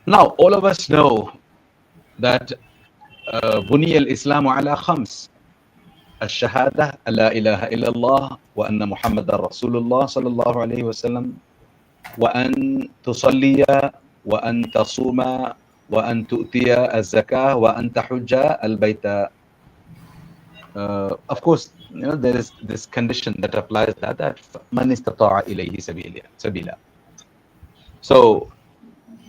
Now, all of us know that بني الإسلام على خمس: الشهادة لا إله إلا الله وأن محمد رسول الله صلى الله عليه وسلم، وأن تصلي، وأن تصوم، وأن تؤتي الزكاة، وأن تحج البيت. Of course, there is this condition that applies that من استطاع إليه سبيلا. So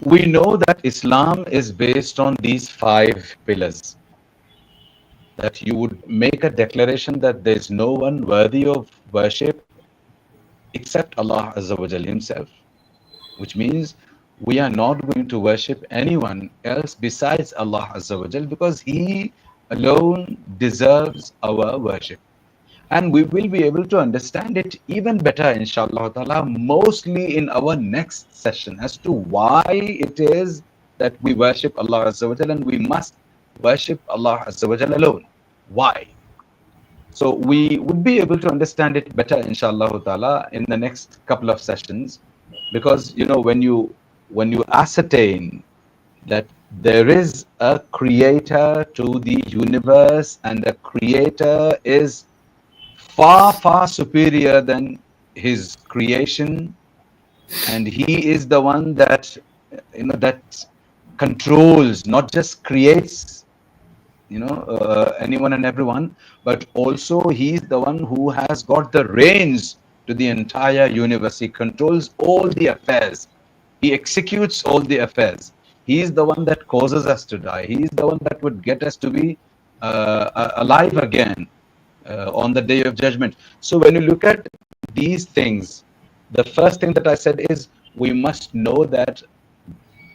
we know that Islam is based on these five pillars. That you would make a declaration that there is no one worthy of worship except Allah Azza wa Jal Himself, which means we are not going to worship anyone else besides Allah Azza wa Jal, because He alone deserves our worship. And we will be able to understand it even better, inshallah ta'ala, mostly in our next session, as to why it is that we worship Allah Azza wa Jal and we must worship Allah Azza wa Jal alone. Why? So we would be able to understand it better, inshallah ta'ala, in the next couple of sessions, because when you ascertain that there is a creator to the universe, and the creator is far, far superior than his creation, and he is the one that that controls, not just creates anyone and everyone, but also he's the one who has got the reins to the entire universe. He controls all the affairs, he executes all the affairs. He is the one that causes us to die. He is the one that would get us to be alive again on the day of judgment. So when you look at these things, the first thing that I said is we must know that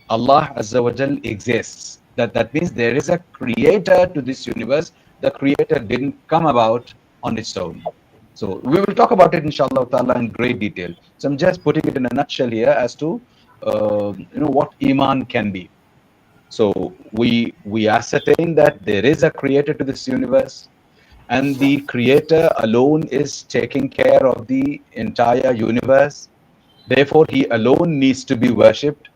Allah Azza wa Jal exists. That means there is a creator to this universe. The creator didn't come about on its own. So we will talk about it inshallah ta'ala in great detail. So I'm just putting it in a nutshell here as to what Iman can be. So we ascertain that there is a creator to this universe, and the creator alone is taking care of the entire universe. Therefore, he alone needs to be worshipped.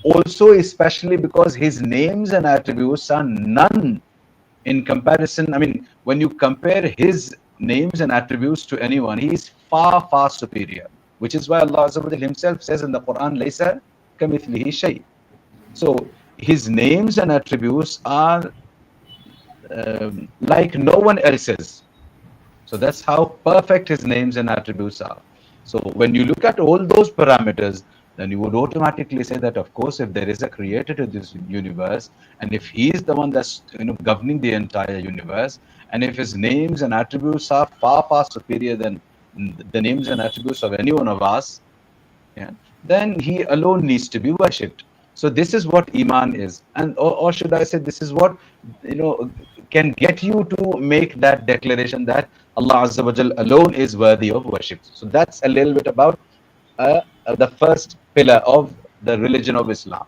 Also, especially because his names and attributes are none in comparison. I mean, when you compare his names and attributes to anyone, he is far, far superior. Which is why Allah Azza wa Jalla Himself says in the Quran, "Laysa kamithlihi shay." So his names and attributes are like no one else's. So that's how perfect his names and attributes are. So when you look at all those parameters, then you would automatically say that, of course, if there is a creator to this universe, and if he is the one that's governing the entire universe, and if his names and attributes are far, far superior than the names and attributes of any one of us, yeah, then he alone needs to be worshipped. So this is what Iman is, and or should I say, this is what can get you to make that declaration that Allah Azza wa Jal alone is worthy of worship. So that's a little bit about the first pillar of the religion of Islam.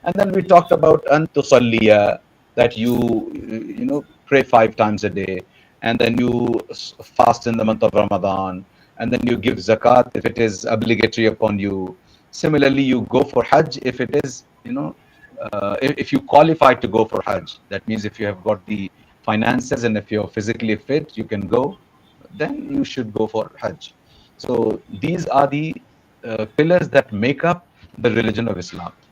And then we talked about antusalliya, that you pray 5 times a day, and then you fast in the month of Ramadan, and then you give zakat if it is obligatory upon you. Similarly, you go for Hajj if it is, if you qualify to go for Hajj. That means if you have got the finances and if you're physically fit, you can go, then you should go for Hajj. So these are the pillars that make up the religion of Islam.